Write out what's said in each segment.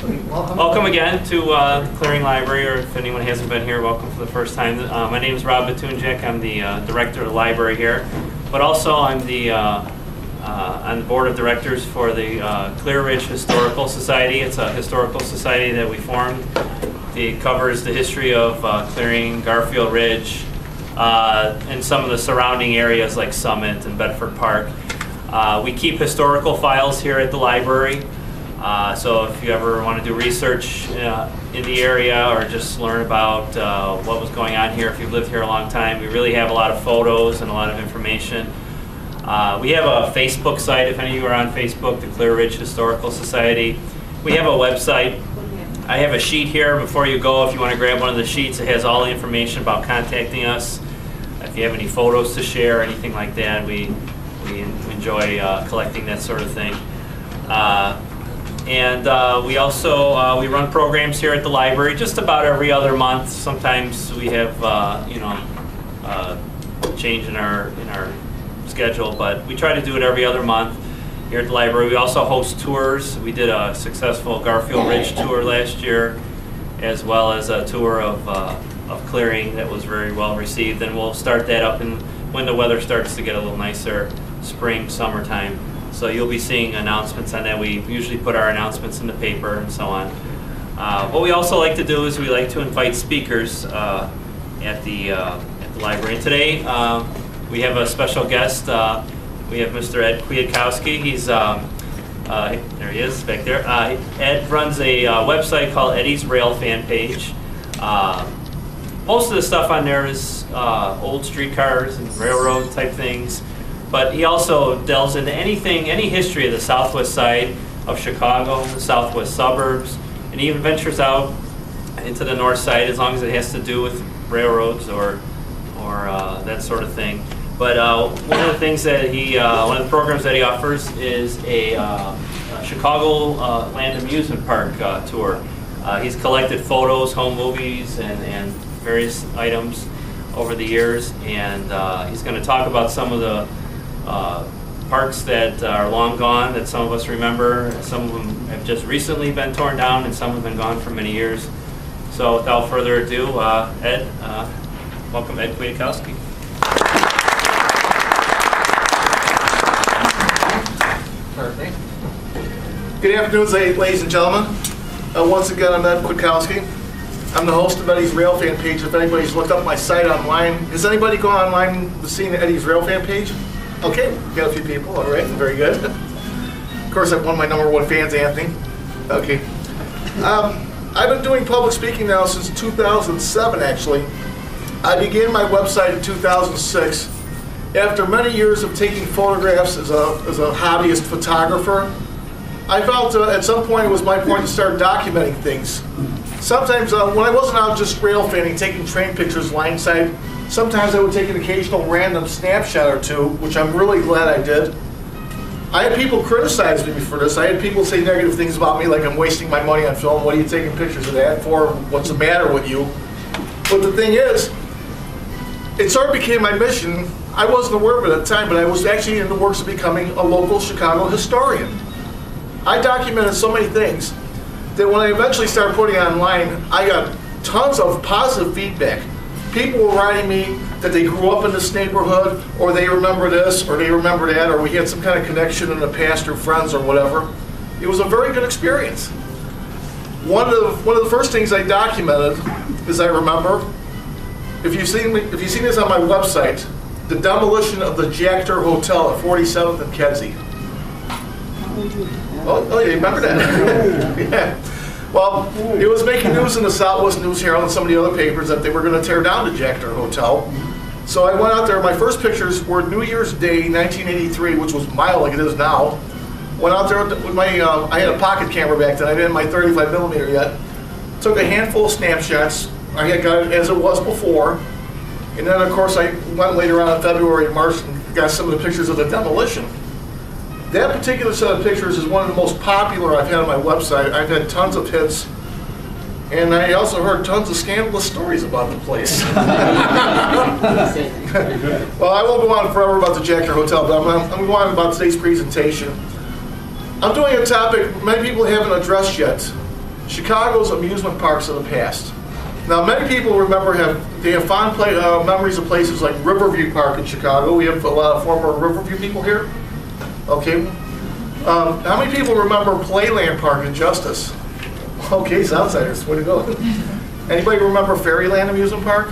Welcome again to the Clearing Library, or if anyone hasn't been here, welcome for the first time. My name is Rob Batunjak. I'm the director of the library here, but also I'm on the board of directors for the Clear Ridge Historical Society. It's a historical society that we formed. It covers the history of Clearing, Garfield Ridge, and some of the surrounding areas like Summit and Bedford Park. We keep historical files here at the library. So if you ever want to do research in the area or just learn about what was going on here, if you've lived here a long time, we really have a lot of photos and a lot of information. We have a Facebook site, if any of you are on Facebook, the Clear Ridge Historical Society. We have a website. I have a sheet here before you go. If you want to grab one of the sheets, it has all the information about contacting us. If you have any photos to share or anything like that, we enjoy collecting that sort of thing. And we also we run programs here at the library just about every other month. Sometimes we have change in our schedule, but we try to do it every other month here at the library. We also host tours. We did a successful Garfield Ridge tour last year, as well as a tour of Clearing that was very well received. And we'll start that up when the weather starts to get a little nicer, spring, summertime. So you'll be seeing announcements on that. We usually put our announcements in the paper and so on. What we also like to do is we like to invite speakers at the library. And today we have a special guest. We have Mr. Ed Kwiatkowski. He's there he is back there. Ed runs a website called Eddie's Rail Fan Page. Most of the stuff on there is old streetcars and railroad type things. But he also delves into any history of the southwest side of Chicago, the southwest suburbs, and he even ventures out into the north side as long as it has to do with railroads or that sort of thing. But one of the things that one of the programs that he offers is a Chicago Land Amusement Park tour. He's collected photos, home movies, and various items over the years, and he's going to talk about some of the parks that are long gone that some of us remember. Some of them have just recently been torn down, and some have been gone for many years. So without further ado, Ed, welcome Ed Kwiatkowski. Perfect. Good afternoon, ladies and gentlemen. Once again, I'm Ed Kwiatkowski. I'm the host of Eddie's Rail Fan Page. If anybody's looked up my site online, has anybody gone online to see Eddie's Rail Fan Page? Okay, we got a few people, all right, very good. Of course, one of my #1 fans, Anthony. Okay. I've been doing public speaking now since 2007, actually. I began my website in 2006. After many years of taking photographs as a hobbyist photographer, I felt at some point it was my point to start documenting things. Sometimes when I wasn't out just rail fanning, taking train pictures line side, sometimes I would take an occasional random snapshot or two, which I'm really glad I did. I had people criticize me for this. I had people say negative things about me, like I'm wasting my money on film. What are you taking pictures of that for? What's the matter with you? But the thing is, it sort of became my mission. I wasn't aware of it at the time, but I was actually in the works of becoming a local Chicago historian. I documented so many things that when I eventually started putting it online, I got tons of positive feedback. People were writing me that they grew up in this neighborhood, or they remember this, or they remember that, or we had some kind of connection in the past, or friends, or whatever. It was a very good experience. One of the first things I documented is, I remember, if you've seen this on my website, the demolition of the Jackter Hotel at 47th and Kedzie. Oh, you remember that? Yeah. Well, it was making news in the Southwest News Herald and some of the other papers that they were going to tear down the Jackter Hotel. So I went out there. My first pictures were New Year's Day, 1983, which was mild like it is now. Went out there with my, I had a pocket camera back then. I didn't have my 35mm yet. Took a handful of snapshots. I had got it as it was before. And then, of course, I went later on in February and March and got some of the pictures of the demolition. That particular set of pictures is one of the most popular I've had on my website. I've had tons of hits, and I also heard tons of scandalous stories about the place. Well, I won't go on forever about the Jackter Hotel, but I'm going to go on about today's presentation. I'm doing a topic many people haven't addressed yet, Chicago's amusement parks of the past. Now, many people remember they have fond memories of places like Riverview Park in Chicago. We have a lot of former Riverview people here. Okay. How many people remember Playland Park in Justice? Okay, Southsiders, way to go. Anybody remember Fairyland Amusement Park?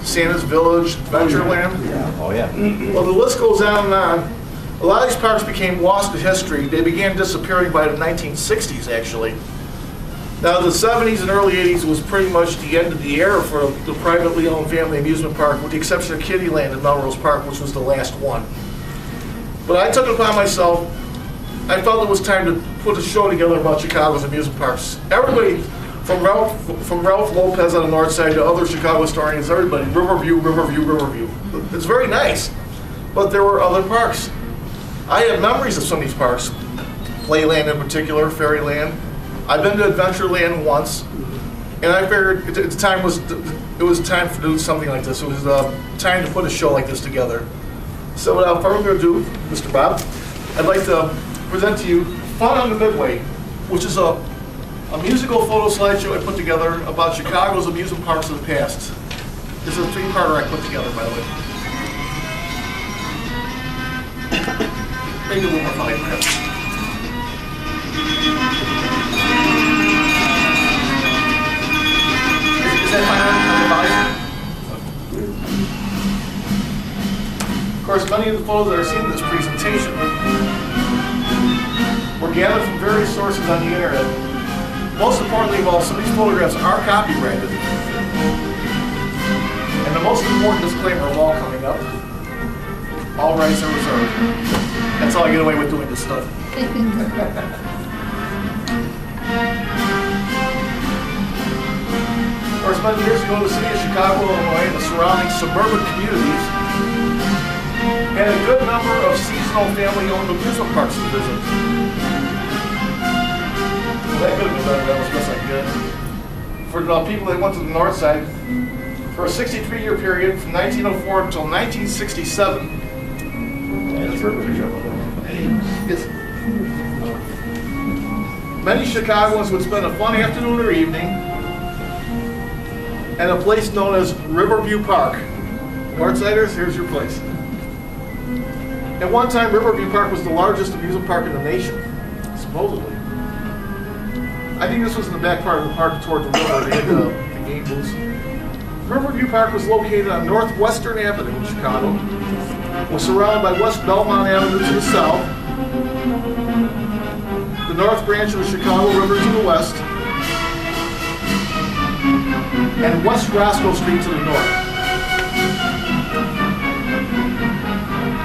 Santa's Village, Adventureland? Yeah. Oh, yeah. Well, the list goes on and on. A lot of these parks became lost to history. They began disappearing by the 1960s, actually. Now, the 70s and early 80s was pretty much the end of the era for the privately owned family amusement park, with the exception of Kittyland in Melrose Park, which was the last one. But I took it upon myself. I felt it was time to put a show together about Chicago's amusement parks. Everybody, from Ralph Lopez on the north side to other Chicago historians, everybody, Riverview, Riverview, Riverview. It's very nice, but there were other parks. I have memories of some of these parks. Playland in particular, Fairyland. I've been to Adventureland once, and I figured it was time to do something like this. It was time to put a show like this together. So without further ado, Mr. Bob, I'd like to present to you Fun on the Midway, which is a musical photo slideshow I put together about Chicago's amusement parks of the past. This is a three-parter I put together, by the way. Maybe a little more fun, perhaps. Is that fine on the volume? Of course, many of the photos that are seen in this presentation were gathered from various sources on the internet. Most importantly of all, some of these photographs are copyrighted. And the most important disclaimer of all coming up: all rights are reserved. That's how I get away with doing this stuff. Of course, many years ago, the city of Chicago, Illinois, and the surrounding suburban communities had a good number of seasonal family-owned amusement parks to visit. Well, that could have been better. That was the best I could. For the people that went to the north side, for a 63-year period from 1904 until 1967. Yes. Many Chicagoans would spend a fun afternoon or evening at a place known as Riverview Park. Northsiders, here's your place. At one time, Riverview Park was the largest amusement park in the nation, supposedly. I think this was in the back part of the park toward the river. They had the game booths. Riverview Park was located on Northwestern Avenue in Chicago. Was surrounded by West Belmont Avenue to the south, the North Branch of the Chicago River to the west, and West Roscoe Street to the north.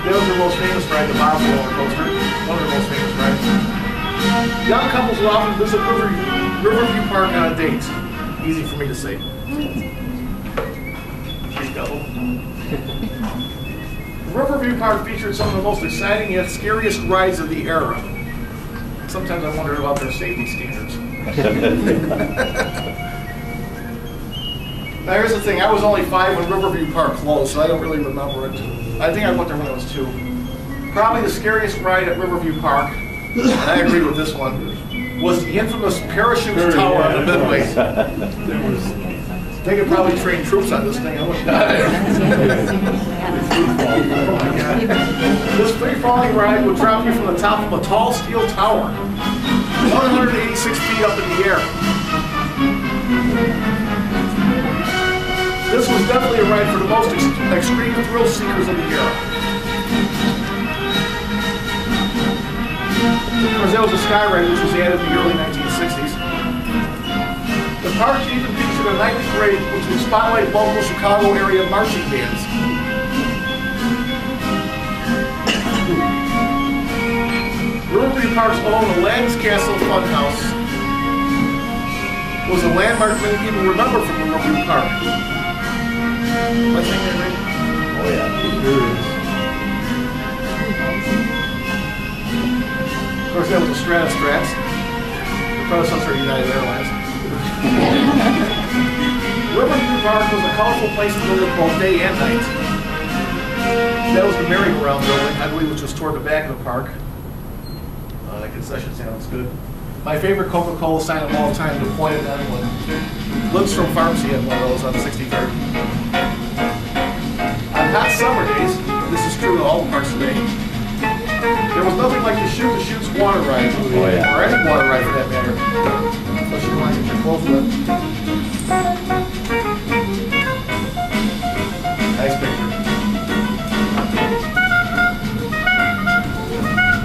That was their most famous ride, the Bob's roller coaster, one of their most famous rides. Young couples will often visit Riverview Park on a date. Easy for me to say. Please go. Riverview Park featured some of the most exciting yet scariest rides of the era. Sometimes I wonder about their safety standards. Now here's the thing, I was only 5 when Riverview Park closed, so I don't really remember it. I think I went there when I was 2. Probably the scariest ride at Riverview Park, and I agree with this one, was the infamous Parachute Tower on the Midway. They could probably train troops on this thing. This free-falling ride would drop you from the top of a tall steel tower, 186 feet up in the air. This was definitely a ride for the most extreme thrill seekers of the era. Of course, that was a sky ride which was added in the early 1960s. The park even featured a nightly parade which would spotlight local Chicago area marching bands. Riverview Park's own Aladdin's Castle Funhouse was a landmark many people remember from Riverview Park. Am I saying that right? Oh yeah, sure is. Of course, that was a Stratostrats, the predecessor of United Airlines. Riverview Park was a colorful place to visit both day and night. That was the merry-go-round building, I believe, which was toward the back of the park. That concession stand looks good. My favorite Coca-Cola sign of all time, the point of Adventureland. Lives from Pharmacy had one of those on 63rd. On hot summer days, this is true in all the parks today, there was nothing like the Shoot the Chutes water ride, Oh, yeah. or any water ride for that matter. Especially the ones that you're close with. Nice picture.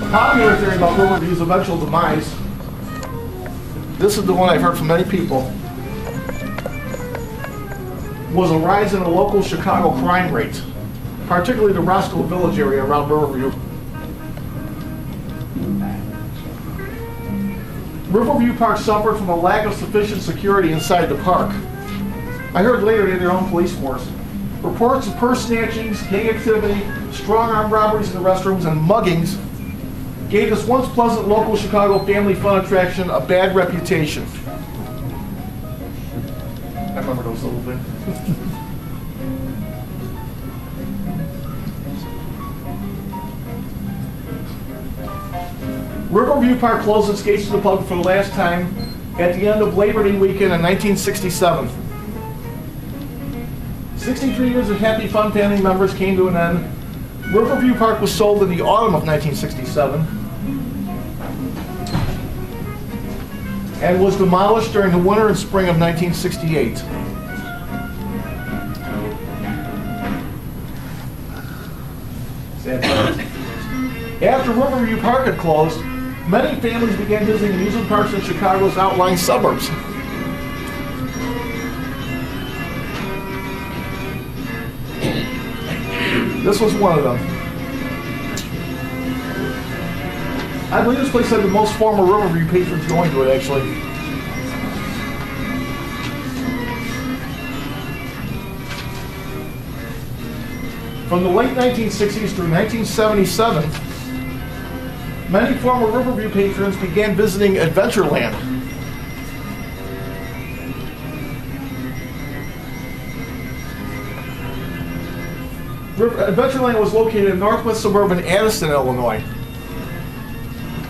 A popular theory about Riverview's eventual demise, this is the one I've heard from many people, was a rise in the local Chicago crime rate, particularly the Roscoe Village area around Riverview. Riverview Park suffered from a lack of sufficient security inside the park. I heard later they had their own police force. Reports of purse snatchings, gang activity, strong arm robberies in the restrooms, and muggings gave this once pleasant local Chicago family fun attraction a bad reputation. I remember those little bit. Riverview Park closed its gates to the public for the last time at the end of Labor Day weekend in 1967. 63 years of happy fun family members came to an end. Riverview Park was sold in the autumn of 1967 and was demolished during the winter and spring of 1968. Sad times. After Riverview Park had closed, many families began visiting amusement parks in Chicago's outlying suburbs. This was one of them. I believe this place had the most former Riverview patrons going to it, actually. From the late 1960s through 1977, many former Riverview patrons began visiting Adventureland. Adventureland was located in northwest suburban Addison, Illinois.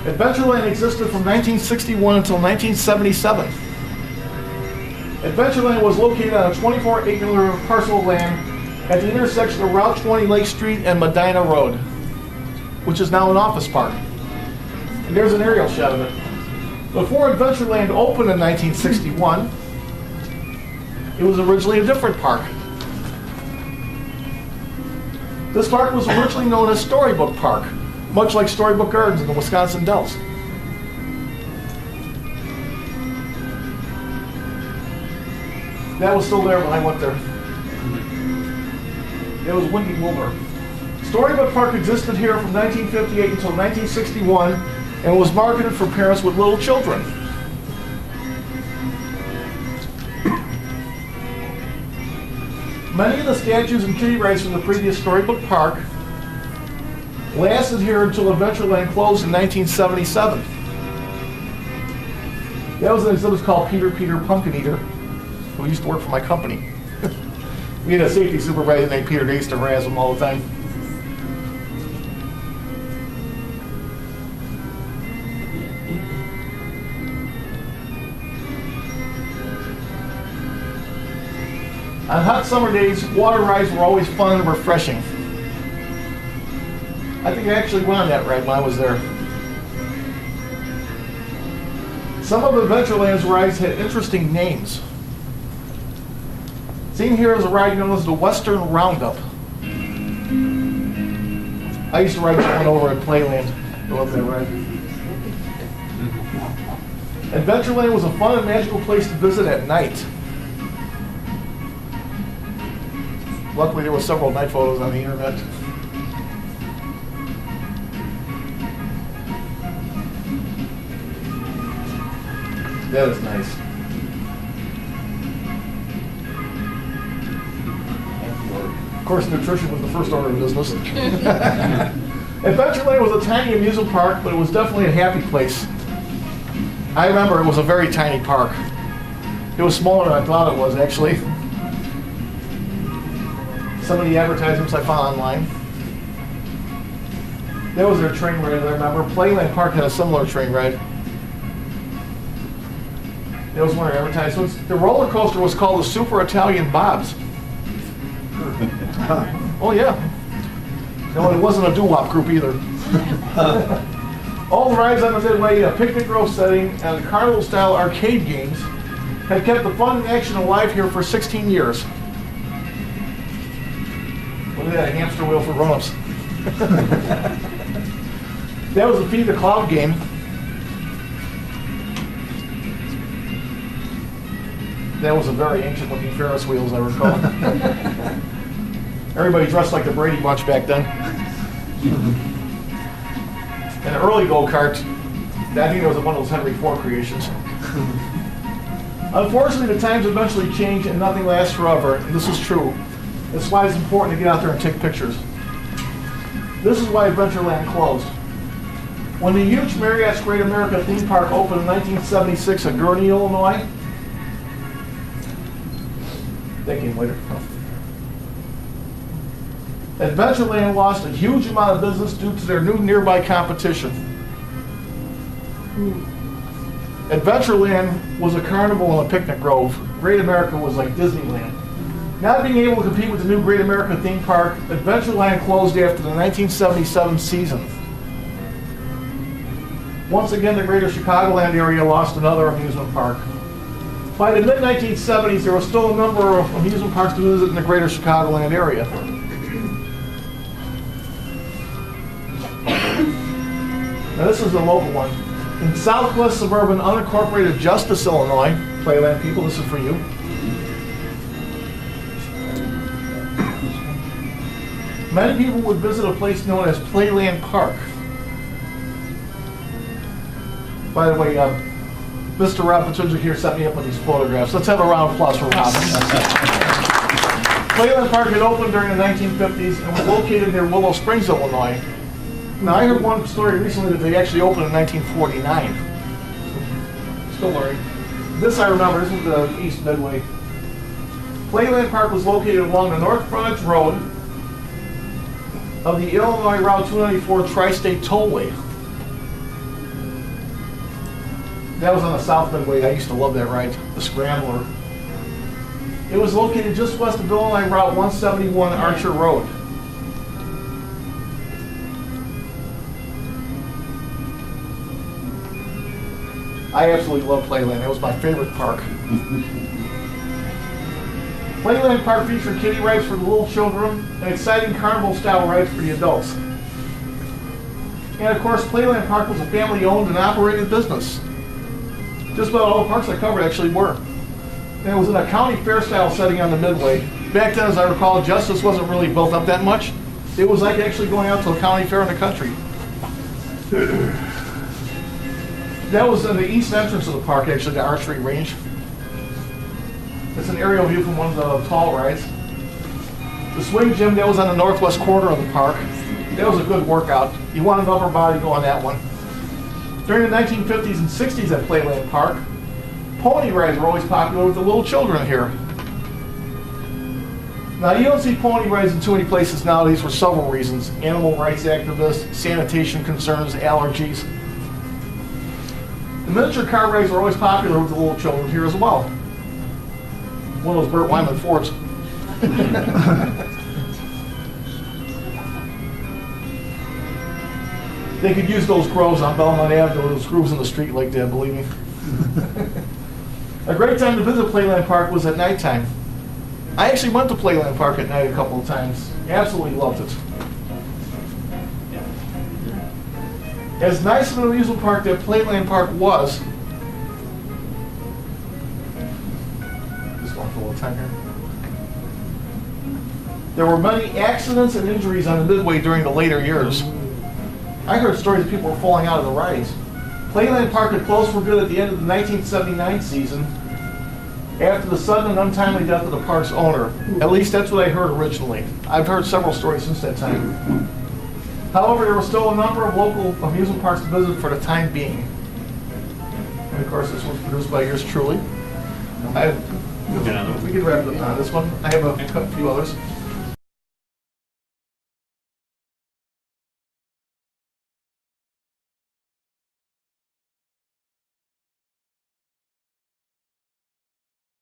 Adventureland existed from 1961 until 1977. Adventureland was located on a 24-acre parcel of land at the intersection of Route 20 Lake Street and Medina Road, which is now an office park. And there's an aerial shot of it. Before Adventureland opened in 1961, it was originally a different park. This park was originally known as Storybook Park, much like Storybook Gardens in the Wisconsin Dells. That was still there when I went there. It was Windy Wilbur. Storybook Park existed here from 1958 until 1961 and was marketed for parents with little children. Many of the statues and kiddie rides from the previous Storybook Park lasted here until Adventureland closed in 1977. That was an exhibit called Peter Pumpkin Eater, who used to work for my company. We had a safety supervisor named Peter. They used to harass him all the time. On hot summer days, water rides were always fun and refreshing. I think I actually went on that ride when I was there. Some of Adventureland's rides had interesting names. Seen here is a ride known as the Western Roundup. I used to ride that one over at Playland. I love that ride. Adventureland was a fun and magical place to visit at night. Luckily, there were several night photos on the internet. That is nice. Of course, nutrition was the first order of business. Adventureland was a tiny amusement park, but it was definitely a happy place. I remember it was a very tiny park. It was smaller than I thought it was, actually. Some of the advertisements I found online. That was their train ride, I remember. Playland Park had a similar train ride. That was one of their advertisements. The roller coaster was called the Super Italian Bobs. Oh yeah. No, it wasn't a doo-wop group either. All the rides on the Midway, a picnic grove setting, and carnival-style arcade games had kept the fun and action alive here for 16 years. Look at that, a hamster wheel for grown-ups. That was the Feed the Cloud game. That was a very ancient-looking Ferris wheel, as I recall. Everybody dressed like the Brady Bunch back then. An early go-kart. I think it was one of those Henry Ford creations. Unfortunately, the times eventually change and nothing lasts forever, and this is true. That's why it's important to get out there and take pictures. This is why Adventureland closed. When the huge Marriott's Great America theme park opened in 1976 at Gurnee, Illinois, that came later. Adventureland lost a huge amount of business due to their new nearby competition. Adventureland was a carnival and a picnic grove. Great America was like Disneyland. Not being able to compete with the new Great America theme park, Adventureland closed after the 1977 season. Once again, the greater Chicagoland area lost another amusement park. By the mid-1970s, there was still a number of amusement parks to visit in the greater Chicagoland area. Now this is the local one. In southwest suburban unincorporated Justice, Illinois, Playland people, this is for you. Many people would visit a place known as Playland Park. By the way, Mr. Rob Patunja here set me up with these photographs. Let's have a round of applause for Rob. Playland Park had opened during the 1950s and was located near Willow Springs, Illinois. Now, I heard one story recently that they actually opened in 1949. Still learning. This I remember, this is the East Midway. Playland Park was located along the North Frontage Road of the Illinois Route 294 Tri-State Tollway. That was on the South Midway. I used to love that ride, the Scrambler. It was located just west of Illinois Route 171 Archer Road. I absolutely love Playland. It was my favorite park. Playland Park featured kiddie rides for the little children and exciting carnival-style rides for the adults. And of course, Playland Park was a family-owned and operated business. Just about all the parks I covered actually were. And it was in a county fair-style setting on the Midway. Back then, as I recall, Justice wasn't really built up that much. It was like actually going out to a county fair in the country. That was in the east entrance of the park, actually, the archery range. It's an aerial view from one of the tall rides. The swing gym, that was on the northwest corner of the park. That was a good workout. You wanted upper body, go on that one. During the 1950s and 60s at Playland Park, pony rides were always popular with the little children here. Now, you don't see pony rides in too many places nowadays for several reasons. Animal rights activists, sanitation concerns, allergies. The miniature car rides were always popular with the little children here as well. One of those Burt Wyman Fords. They could use those groves on Belmont Avenue, those grooves in the street like that, believe me. A great time to visit Playland Park was at nighttime. I actually went to Playland Park at night a couple of times. Absolutely loved it. As nice of an amusement park that Playland Park was, just going for a little time here. There were many accidents and injuries on the Midway during the later years. I heard stories of people were falling out of the rides. Playland Park had closed for good at the end of the 1979 season after the sudden and untimely death of the park's owner. At least that's what I heard originally. I've heard several stories since that time. However, there were still a number of local amusement parks to visit for the time being. And of course, this was produced by yours truly. We can wrap it up on this one. I have a few others.